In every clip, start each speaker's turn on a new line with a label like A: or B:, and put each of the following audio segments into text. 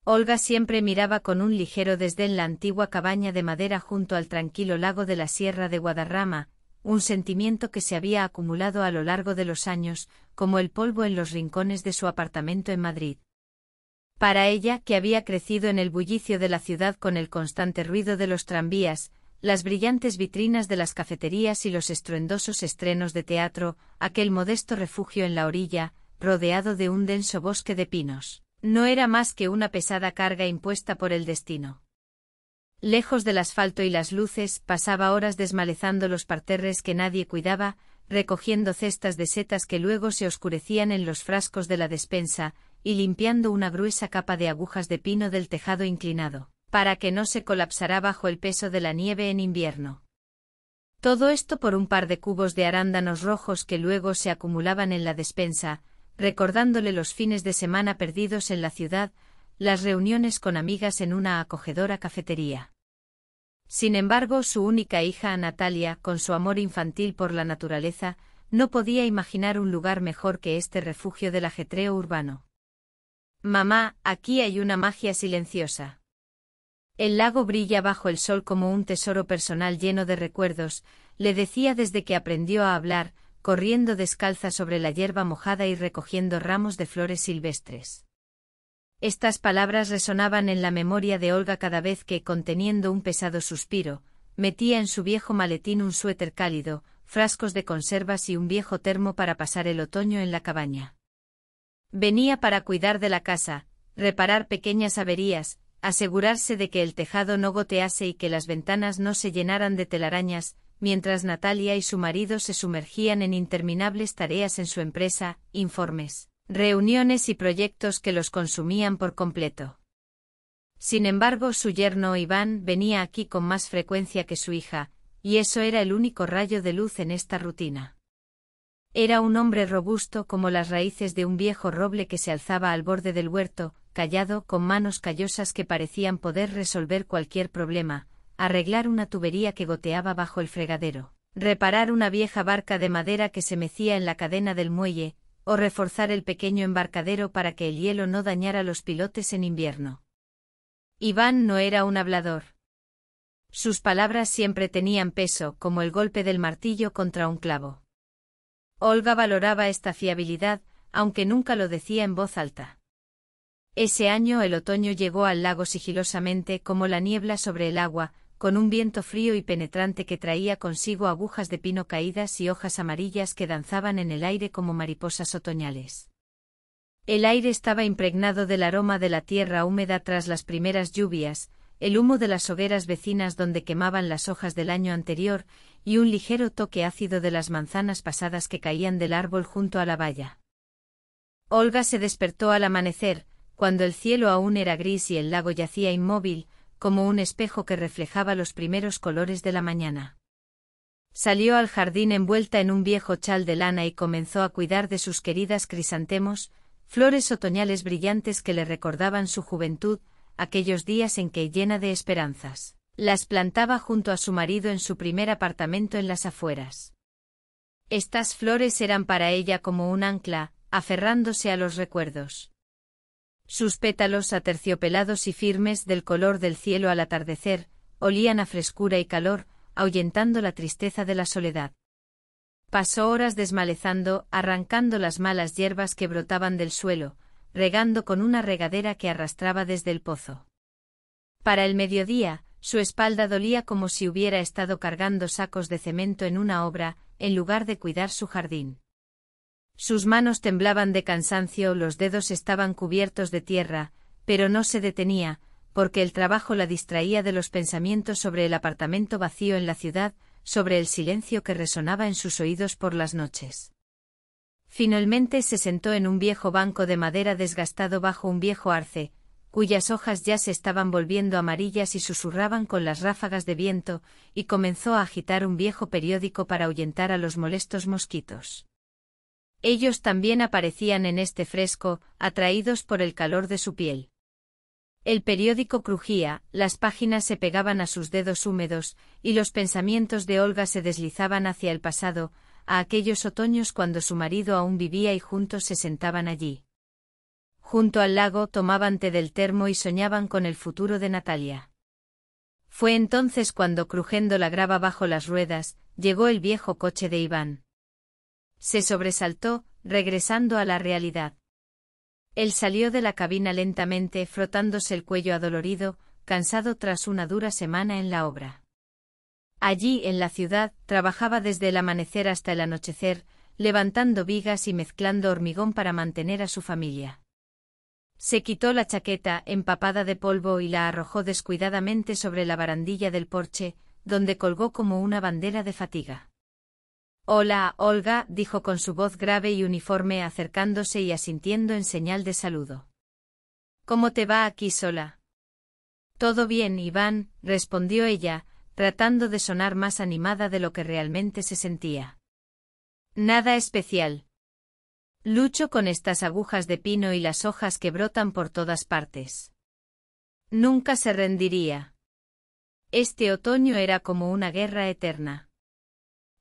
A: Olga siempre miraba con un ligero desdén la antigua cabaña de madera junto al tranquilo lago de la Sierra de Guadarrama, un sentimiento que se había acumulado a lo largo de los años, como el polvo en los rincones de su apartamento en Madrid. Para ella, que había crecido en el bullicio de la ciudad con el constante ruido de los tranvías, las brillantes vitrinas de las cafeterías y los estruendosos estrenos de teatro, aquel modesto refugio en la orilla, rodeado de un denso bosque de pinos, no era más que una pesada carga impuesta por el destino. Lejos del asfalto y las luces, pasaba horas desmalezando los parterres que nadie cuidaba, recogiendo cestas de setas que luego se oscurecían en los frascos de la despensa, y limpiando una gruesa capa de agujas de pino del tejado inclinado, para que no se colapsara bajo el peso de la nieve en invierno. Todo esto por un par de cubos de arándanos rojos que luego se acumulaban en la despensa, recordándole los fines de semana perdidos en la ciudad, las reuniones con amigas en una acogedora cafetería. Sin embargo, su única hija, Natalia, con su amor infantil por la naturaleza, no podía imaginar un lugar mejor que este refugio del ajetreo urbano. «Mamá, aquí hay una magia silenciosa. El lago brilla bajo el sol como un tesoro personal lleno de recuerdos», le decía desde que aprendió a hablar, corriendo descalza sobre la hierba mojada y recogiendo ramos de flores silvestres. Estas palabras resonaban en la memoria de Olga cada vez que, conteniendo un pesado suspiro, metía en su viejo maletín un suéter cálido, frascos de conservas y un viejo termo para pasar el otoño en la cabaña. Venía para cuidar de la casa, reparar pequeñas averías, asegurarse de que el tejado no gotease y que las ventanas no se llenaran de telarañas, mientras Natalia y su marido se sumergían en interminables tareas en su empresa, informes, reuniones y proyectos que los consumían por completo. Sin embargo, su yerno Iván venía aquí con más frecuencia que su hija, y eso era el único rayo de luz en esta rutina. Era un hombre robusto como las raíces de un viejo roble que se alzaba al borde del huerto, callado, con manos callosas que parecían poder resolver cualquier problema, arreglar una tubería que goteaba bajo el fregadero, reparar una vieja barca de madera que se mecía en la cadena del muelle, o reforzar el pequeño embarcadero para que el hielo no dañara los pilotes en invierno. Iván no era un hablador. Sus palabras siempre tenían peso, como el golpe del martillo contra un clavo. Olga valoraba esta fiabilidad, aunque nunca lo decía en voz alta. Ese año el otoño llegó al lago sigilosamente como la niebla sobre el agua, con un viento frío y penetrante que traía consigo agujas de pino caídas y hojas amarillas que danzaban en el aire como mariposas otoñales. El aire estaba impregnado del aroma de la tierra húmeda tras las primeras lluvias, el humo de las hogueras vecinas donde quemaban las hojas del año anterior, y un ligero toque ácido de las manzanas pasadas que caían del árbol junto a la valla. Olga se despertó al amanecer, cuando el cielo aún era gris y el lago yacía inmóvil, como un espejo que reflejaba los primeros colores de la mañana. Salió al jardín envuelta en un viejo chal de lana y comenzó a cuidar de sus queridas crisantemos, flores otoñales brillantes que le recordaban su juventud, aquellos días en que, llena de esperanzas, las plantaba junto a su marido en su primer apartamento en las afueras. Estas flores eran para ella como un ancla, aferrándose a los recuerdos. Sus pétalos aterciopelados y firmes del color del cielo al atardecer, olían a frescura y calor, ahuyentando la tristeza de la soledad. Pasó horas desmalezando, arrancando las malas hierbas que brotaban del suelo, regando con una regadera que arrastraba desde el pozo. Para el mediodía, su espalda dolía como si hubiera estado cargando sacos de cemento en una obra, en lugar de cuidar su jardín. Sus manos temblaban de cansancio, los dedos estaban cubiertos de tierra, pero no se detenía, porque el trabajo la distraía de los pensamientos sobre el apartamento vacío en la ciudad, sobre el silencio que resonaba en sus oídos por las noches. Finalmente se sentó en un viejo banco de madera desgastado bajo un viejo arce, cuyas hojas ya se estaban volviendo amarillas y susurraban con las ráfagas de viento, y comenzó a agitar un viejo periódico para ahuyentar a los molestos mosquitos. Ellos también aparecían en este fresco, atraídos por el calor de su piel. El periódico crujía, las páginas se pegaban a sus dedos húmedos, y los pensamientos de Olga se deslizaban hacia el pasado, a aquellos otoños cuando su marido aún vivía y juntos se sentaban allí. junto al lago tomaban té del termo y soñaban con el futuro de Natalia. Fue entonces cuando, crujiendo la grava bajo las ruedas, llegó el viejo coche de Iván. Se sobresaltó, regresando a la realidad. Él salió de la cabina lentamente, frotándose el cuello adolorido, cansado tras una dura semana en la obra. Allí, en la ciudad, trabajaba desde el amanecer hasta el anochecer, levantando vigas y mezclando hormigón para mantener a su familia. Se quitó la chaqueta, empapada de polvo, y la arrojó descuidadamente sobre la barandilla del porche, donde colgó como una bandera de fatiga. «Hola, Olga», dijo con su voz grave y uniforme, acercándose y asintiendo en señal de saludo. «¿Cómo te va aquí sola?» «Todo bien, Iván», respondió ella, tratando de sonar más animada de lo que realmente se sentía. «Nada especial. Lucho con estas agujas de pino y las hojas que brotan por todas partes. Nunca se rendiría. Este otoño era como una guerra eterna».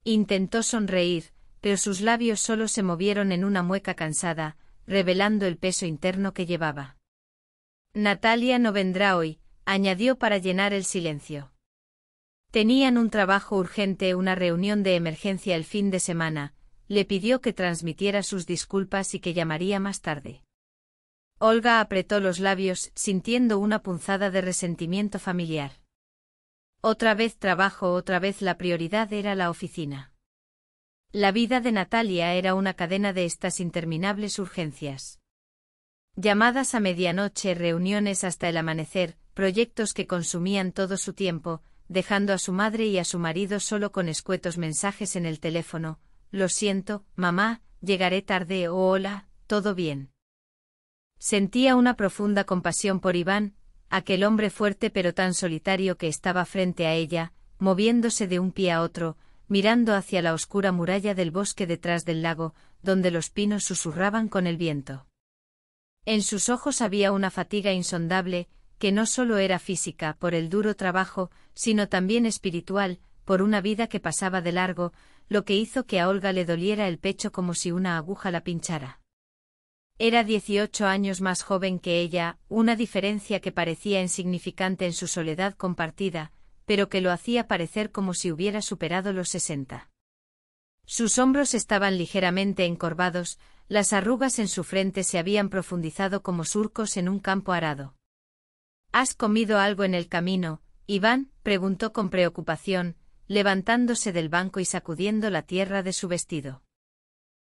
A: Intentó sonreír, pero sus labios solo se movieron en una mueca cansada, revelando el peso interno que llevaba. «Natalia no vendrá hoy», añadió para llenar el silencio. Tenían un trabajo urgente, una reunión de emergencia el fin de semana. Le pidió que transmitiera sus disculpas y que llamaría más tarde. Olga apretó los labios, sintiendo una punzada de resentimiento familiar. Otra vez trabajo, otra vez la prioridad era la oficina. La vida de Natalia era una cadena de estas interminables urgencias. Llamadas a medianoche, reuniones hasta el amanecer, proyectos que consumían todo su tiempo, dejando a su madre y a su marido solo con escuetos mensajes en el teléfono: «Lo siento, mamá, llegaré tarde» o «Hola, ¿todo bien?». Sentía una profunda compasión por Iván, aquel hombre fuerte pero tan solitario que estaba frente a ella, moviéndose de un pie a otro, mirando hacia la oscura muralla del bosque detrás del lago, donde los pinos susurraban con el viento. En sus ojos había una fatiga insondable, que no solo era física por el duro trabajo, sino también espiritual, por una vida que pasaba de largo, lo que hizo que a Olga le doliera el pecho como si una aguja la pinchara. Era 18 años más joven que ella, una diferencia que parecía insignificante en su soledad compartida, pero que lo hacía parecer como si hubiera superado los 60. Sus hombros estaban ligeramente encorvados, las arrugas en su frente se habían profundizado como surcos en un campo arado. «¿Has comido algo en el camino, Iván?», preguntó con preocupación, levantándose del banco y sacudiendo la tierra de su vestido.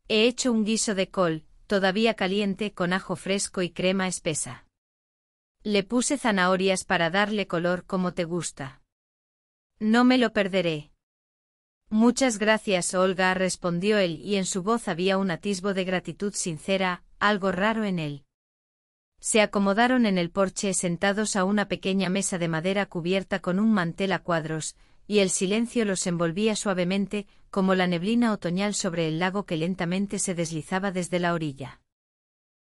A: «He hecho un guiso de col, todavía caliente, con ajo fresco y crema espesa. Le puse zanahorias para darle color como te gusta». «No me lo perderé». «Muchas gracias, Olga», respondió él, y en su voz había un atisbo de gratitud sincera, algo raro en él. Se acomodaron en el porche, sentados a una pequeña mesa de madera cubierta con un mantel a cuadros, y el silencio los envolvía suavemente, como la neblina otoñal sobre el lago que lentamente se deslizaba desde la orilla.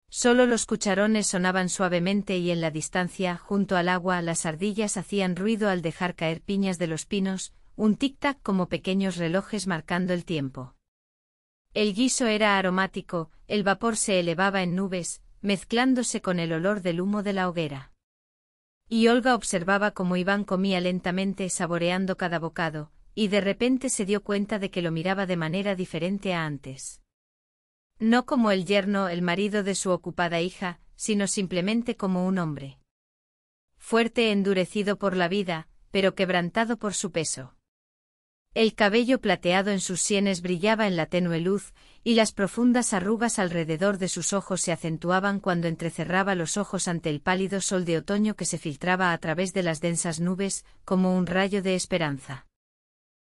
A: Solo los cucharones sonaban suavemente y en la distancia, junto al agua, las ardillas hacían ruido al dejar caer piñas de los pinos, un tic-tac como pequeños relojes marcando el tiempo. El guiso era aromático, el vapor se elevaba en nubes, mezclándose con el olor del humo de la hoguera. Y Olga observaba cómo Iván comía lentamente, saboreando cada bocado, y de repente se dio cuenta de que lo miraba de manera diferente a antes. No como el yerno, el marido de su ocupada hija, sino simplemente como un hombre. Fuerte, endurecido por la vida, pero quebrantado por su peso. El cabello plateado en sus sienes brillaba en la tenue luz, y las profundas arrugas alrededor de sus ojos se acentuaban cuando entrecerraba los ojos ante el pálido sol de otoño que se filtraba a través de las densas nubes, como un rayo de esperanza.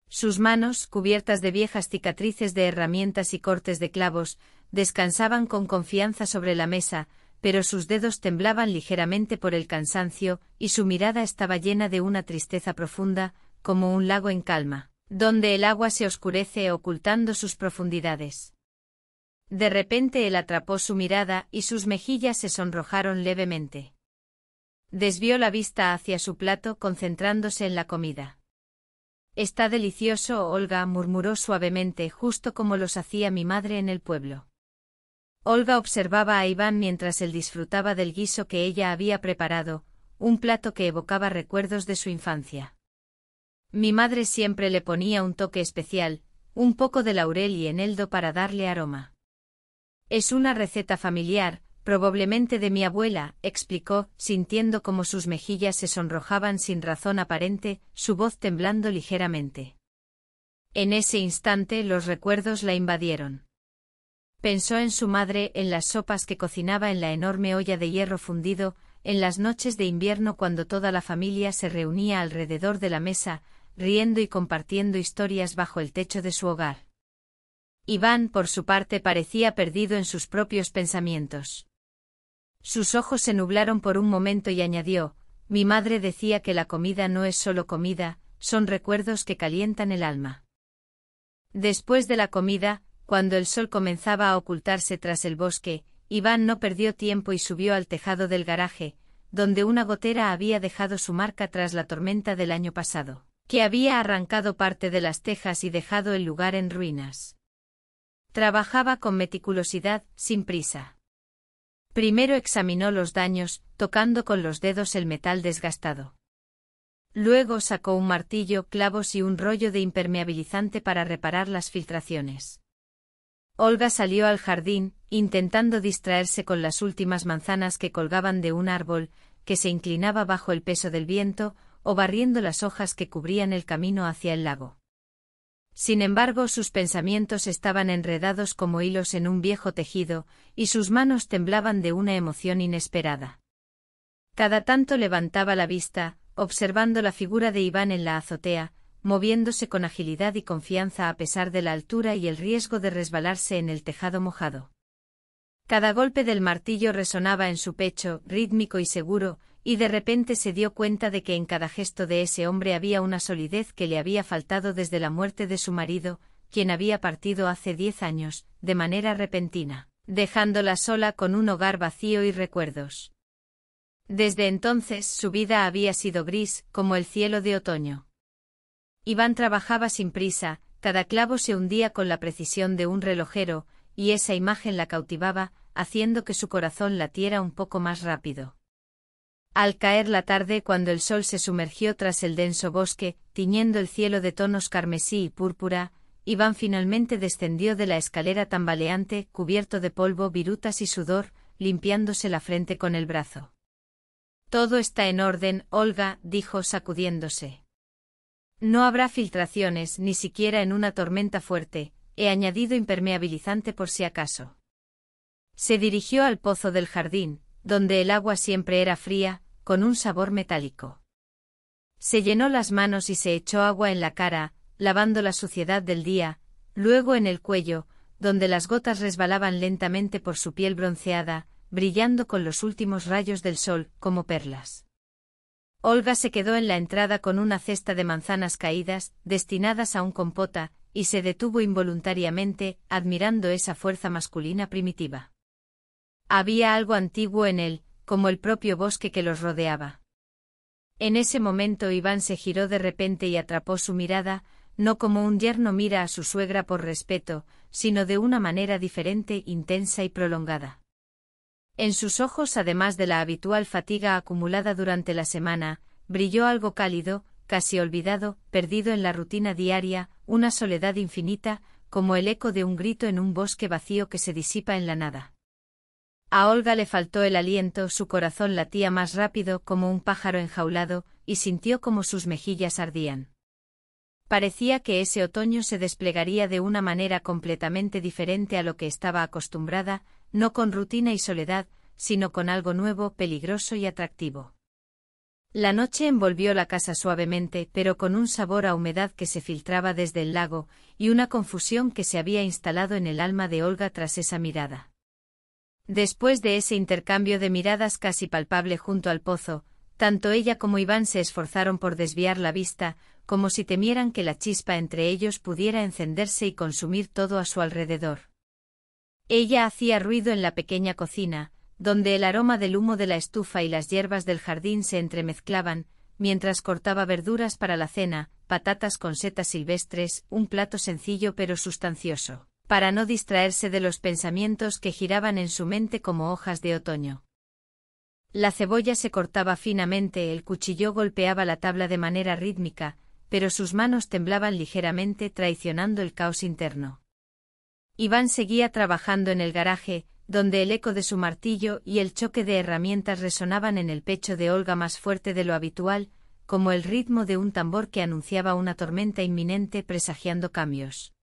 A: Sus manos, cubiertas de viejas cicatrices de herramientas y cortes de clavos, descansaban con confianza sobre la mesa, pero sus dedos temblaban ligeramente por el cansancio, y su mirada estaba llena de una tristeza profunda, como un lago en calma, donde el agua se oscurece ocultando sus profundidades. De repente él atrapó su mirada y sus mejillas se sonrojaron levemente. Desvió la vista hacia su plato, concentrándose en la comida. «Está delicioso, Olga», murmuró suavemente, justo como los hacía mi madre en el pueblo. Olga observaba a Iván mientras él disfrutaba del guiso que ella había preparado, un plato que evocaba recuerdos de su infancia. Mi madre siempre le ponía un toque especial, un poco de laurel y eneldo para darle aroma. Es una receta familiar, probablemente de mi abuela, explicó, sintiendo cómo sus mejillas se sonrojaban sin razón aparente, su voz temblando ligeramente. En ese instante los recuerdos la invadieron. Pensó en su madre, en las sopas que cocinaba en la enorme olla de hierro fundido, en las noches de invierno cuando toda la familia se reunía alrededor de la mesa, riendo y compartiendo historias bajo el techo de su hogar. Iván, por su parte, parecía perdido en sus propios pensamientos. Sus ojos se nublaron por un momento y añadió: mi madre decía que la comida no es solo comida, son recuerdos que calientan el alma. Después de la comida, cuando el sol comenzaba a ocultarse tras el bosque, Iván no perdió tiempo y subió al tejado del garaje, donde una gotera había dejado su marca tras la tormenta del año pasado, que había arrancado parte de las tejas y dejado el lugar en ruinas. Trabajaba con meticulosidad, sin prisa. Primero examinó los daños, tocando con los dedos el metal desgastado. Luego sacó un martillo, clavos y un rollo de impermeabilizante para reparar las filtraciones. Olga salió al jardín, intentando distraerse con las últimas manzanas que colgaban de un árbol, que se inclinaba bajo el peso del viento, o barriendo las hojas que cubrían el camino hacia el lago. Sin embargo, sus pensamientos estaban enredados como hilos en un viejo tejido, y sus manos temblaban de una emoción inesperada. Cada tanto levantaba la vista, observando la figura de Iván en la azotea, moviéndose con agilidad y confianza a pesar de la altura y el riesgo de resbalarse en el tejado mojado. Cada golpe del martillo resonaba en su pecho, rítmico y seguro, y de repente se dio cuenta de que en cada gesto de ese hombre había una solidez que le había faltado desde la muerte de su marido, quien había partido hace 10 años, de manera repentina, dejándola sola con un hogar vacío y recuerdos. Desde entonces su vida había sido gris, como el cielo de otoño. Iván trabajaba sin prisa, cada clavo se hundía con la precisión de un relojero, y esa imagen la cautivaba, haciendo que su corazón latiera un poco más rápido. Al caer la tarde, cuando el sol se sumergió tras el denso bosque, tiñendo el cielo de tonos carmesí y púrpura, Iván finalmente descendió de la escalera tambaleante, cubierto de polvo, virutas y sudor, limpiándose la frente con el brazo. Todo está en orden, Olga, dijo sacudiéndose. No habrá filtraciones, ni siquiera en una tormenta fuerte, he añadido impermeabilizante por si acaso. Se dirigió al pozo del jardín, donde el agua siempre era fría, con un sabor metálico. Se llenó las manos y se echó agua en la cara, lavando la suciedad del día, luego en el cuello, donde las gotas resbalaban lentamente por su piel bronceada, brillando con los últimos rayos del sol, como perlas. Olga se quedó en la entrada con una cesta de manzanas caídas, destinadas a un compota, y se detuvo involuntariamente, admirando esa fuerza masculina primitiva. Había algo antiguo en él, como el propio bosque que los rodeaba. En ese momento Iván se giró de repente y atrapó su mirada, no como un yerno mira a su suegra por respeto, sino de una manera diferente, intensa y prolongada. En sus ojos, además de la habitual fatiga acumulada durante la semana, brilló algo cálido, casi olvidado, perdido en la rutina diaria, una soledad infinita, como el eco de un grito en un bosque vacío que se disipa en la nada. A Olga le faltó el aliento, su corazón latía más rápido como un pájaro enjaulado, y sintió como sus mejillas ardían. Parecía que ese otoño se desplegaría de una manera completamente diferente a lo que estaba acostumbrada, no con rutina y soledad, sino con algo nuevo, peligroso y atractivo. La noche envolvió la casa suavemente, pero con un sabor a humedad que se filtraba desde el lago, y una confusión que se había instalado en el alma de Olga tras esa mirada. Después de ese intercambio de miradas casi palpable junto al pozo, tanto ella como Iván se esforzaron por desviar la vista, como si temieran que la chispa entre ellos pudiera encenderse y consumir todo a su alrededor. Ella hacía ruido en la pequeña cocina, donde el aroma del humo de la estufa y las hierbas del jardín se entremezclaban, mientras cortaba verduras para la cena, patatas con setas silvestres, un plato sencillo pero sustancioso, para no distraerse de los pensamientos que giraban en su mente como hojas de otoño. La cebolla se cortaba finamente, el cuchillo golpeaba la tabla de manera rítmica, pero sus manos temblaban ligeramente traicionando el caos interno. Iván seguía trabajando en el garaje, donde el eco de su martillo y el choque de herramientas resonaban en el pecho de Olga más fuerte de lo habitual, como el ritmo de un tambor que anunciaba una tormenta inminente presagiando cambios.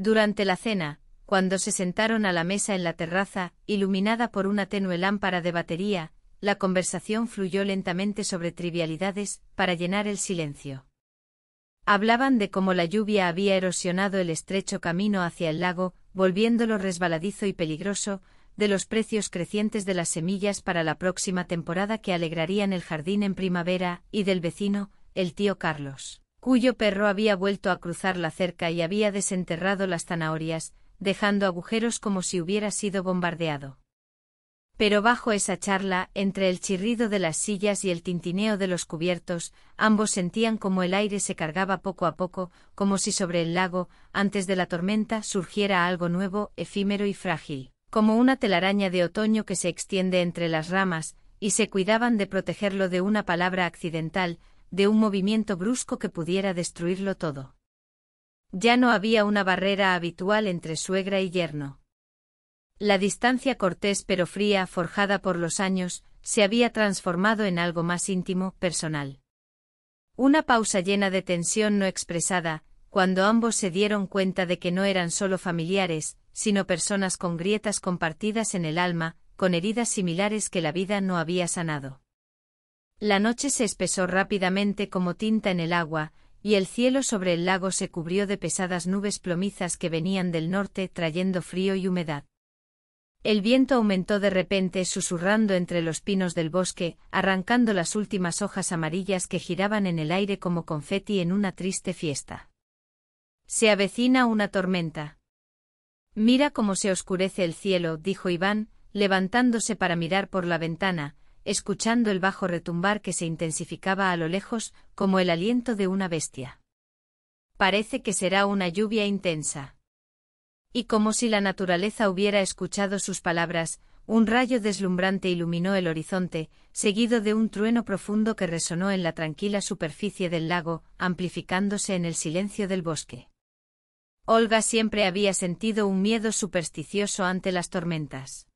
A: Durante la cena, cuando se sentaron a la mesa en la terraza, iluminada por una tenue lámpara de batería, la conversación fluyó lentamente sobre trivialidades, para llenar el silencio. Hablaban de cómo la lluvia había erosionado el estrecho camino hacia el lago, volviéndolo resbaladizo y peligroso, de los precios crecientes de las semillas para la próxima temporada que alegrarían el jardín en primavera, y del vecino, el tío Carlos, cuyo perro había vuelto a cruzar la cerca y había desenterrado las zanahorias, dejando agujeros como si hubiera sido bombardeado. Pero bajo esa charla, entre el chirrido de las sillas y el tintineo de los cubiertos, ambos sentían como el aire se cargaba poco a poco, como si sobre el lago, antes de la tormenta, surgiera algo nuevo, efímero y frágil, como una telaraña de otoño que se extiende entre las ramas, y se cuidaban de protegerlo de una palabra accidental, de un movimiento brusco que pudiera destruirlo todo. Ya no había una barrera habitual entre suegra y yerno. La distancia cortés pero fría, forjada por los años, se había transformado en algo más íntimo, personal. Una pausa llena de tensión no expresada, cuando ambos se dieron cuenta de que no eran solo familiares, sino personas con grietas compartidas en el alma, con heridas similares que la vida no había sanado. La noche se espesó rápidamente como tinta en el agua, y el cielo sobre el lago se cubrió de pesadas nubes plomizas que venían del norte trayendo frío y humedad. El viento aumentó de repente susurrando entre los pinos del bosque, arrancando las últimas hojas amarillas que giraban en el aire como confeti en una triste fiesta. Se avecina una tormenta. Mira cómo se oscurece el cielo, dijo Iván, levantándose para mirar por la ventana, escuchando el bajo retumbar que se intensificaba a lo lejos, como el aliento de una bestia. Parece que será una lluvia intensa. Y como si la naturaleza hubiera escuchado sus palabras, un rayo deslumbrante iluminó el horizonte, seguido de un trueno profundo que resonó en la tranquila superficie del lago, amplificándose en el silencio del bosque. Olga siempre había sentido un miedo supersticioso ante las tormentas.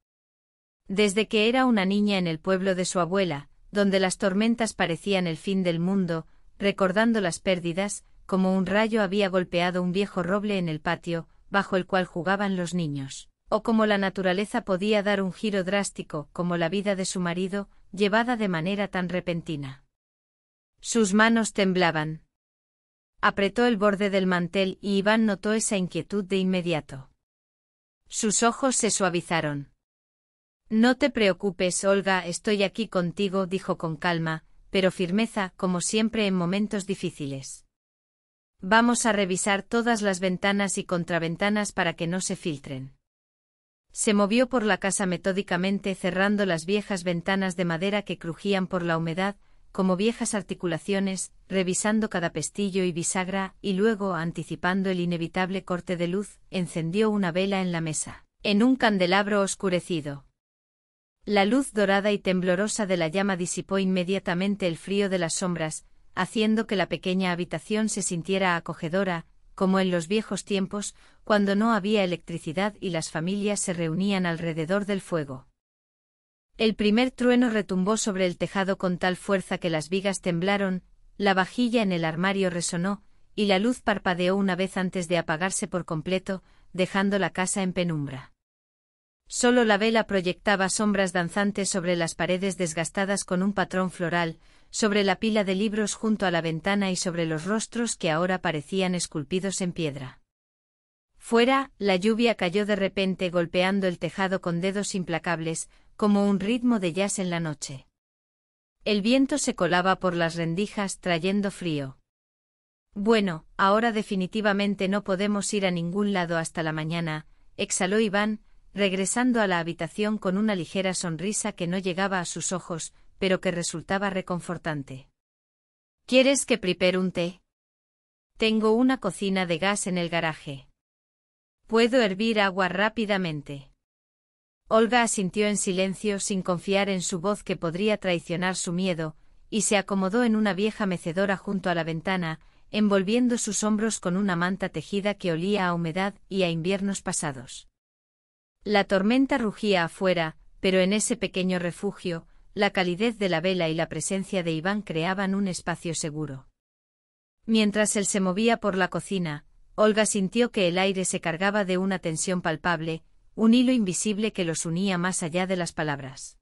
A: Desde que era una niña en el pueblo de su abuela, donde las tormentas parecían el fin del mundo, recordando las pérdidas, como un rayo había golpeado un viejo roble en el patio, bajo el cual jugaban los niños, o como la naturaleza podía dar un giro drástico, como la vida de su marido, llevada de manera tan repentina. Sus manos temblaban. Apretó el borde del mantel y Iván notó esa inquietud de inmediato. Sus ojos se suavizaron. No te preocupes, Olga, estoy aquí contigo, dijo con calma, pero firmeza, como siempre en momentos difíciles. Vamos a revisar todas las ventanas y contraventanas para que no se filtren. Se movió por la casa metódicamente cerrando las viejas ventanas de madera que crujían por la humedad, como viejas articulaciones, revisando cada pestillo y bisagra, y luego, anticipando el inevitable corte de luz, encendió una vela en la mesa, en un candelabro oscurecido. La luz dorada y temblorosa de la llama disipó inmediatamente el frío de las sombras, haciendo que la pequeña habitación se sintiera acogedora, como en los viejos tiempos, cuando no había electricidad y las familias se reunían alrededor del fuego. El primer trueno retumbó sobre el tejado con tal fuerza que las vigas temblaron, la vajilla en el armario resonó, y la luz parpadeó una vez antes de apagarse por completo, dejando la casa en penumbra. Solo la vela proyectaba sombras danzantes sobre las paredes desgastadas con un patrón floral, sobre la pila de libros junto a la ventana y sobre los rostros que ahora parecían esculpidos en piedra. Fuera, la lluvia cayó de repente golpeando el tejado con dedos implacables, como un ritmo de jazz en la noche. El viento se colaba por las rendijas trayendo frío. Bueno, ahora definitivamente no podemos ir a ningún lado hasta la mañana, exhaló Iván, regresando a la habitación con una ligera sonrisa que no llegaba a sus ojos, pero que resultaba reconfortante. ¿Quieres que prepare un té? Tengo una cocina de gas en el garaje. Puedo hervir agua rápidamente. Olga asintió en silencio sin confiar en su voz que podría traicionar su miedo, y se acomodó en una vieja mecedora junto a la ventana, envolviendo sus hombros con una manta tejida que olía a humedad y a inviernos pasados. La tormenta rugía afuera, pero en ese pequeño refugio, la calidez de la vela y la presencia de Iván creaban un espacio seguro. Mientras él se movía por la cocina, Olga sintió que el aire se cargaba de una tensión palpable, un hilo invisible que los unía más allá de las palabras.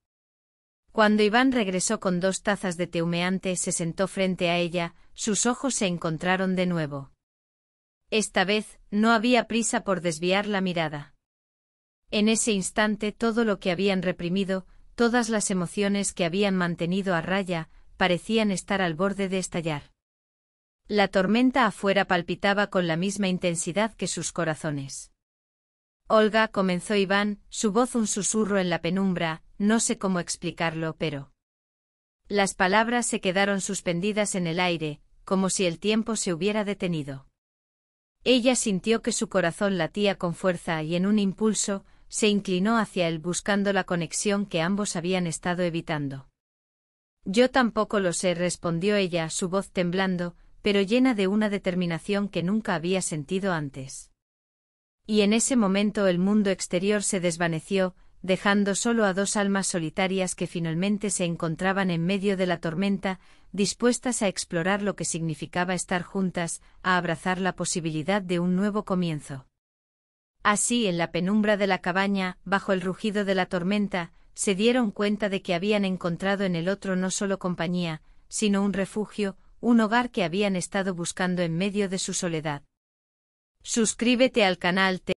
A: Cuando Iván regresó con 2 tazas de té humeante, se sentó frente a ella, sus ojos se encontraron de nuevo. Esta vez, no había prisa por desviar la mirada. En ese instante todo lo que habían reprimido, todas las emociones que habían mantenido a raya, parecían estar al borde de estallar. La tormenta afuera palpitaba con la misma intensidad que sus corazones. Olga, comenzó Iván, su voz un susurro en la penumbra, no sé cómo explicarlo, pero... Las palabras se quedaron suspendidas en el aire, como si el tiempo se hubiera detenido. Ella sintió que su corazón latía con fuerza y en un impulso, se inclinó hacia él buscando la conexión que ambos habían estado evitando. Yo tampoco lo sé, respondió ella, su voz temblando, pero llena de una determinación que nunca había sentido antes. Y en ese momento el mundo exterior se desvaneció, dejando solo a 2 almas solitarias que finalmente se encontraban en medio de la tormenta, dispuestas a explorar lo que significaba estar juntas, a abrazar la posibilidad de un nuevo comienzo. Así, en la penumbra de la cabaña, bajo el rugido de la tormenta, se dieron cuenta de que habían encontrado en el otro no solo compañía, sino un refugio, un hogar que habían estado buscando en medio de su soledad. Suscríbete al canal.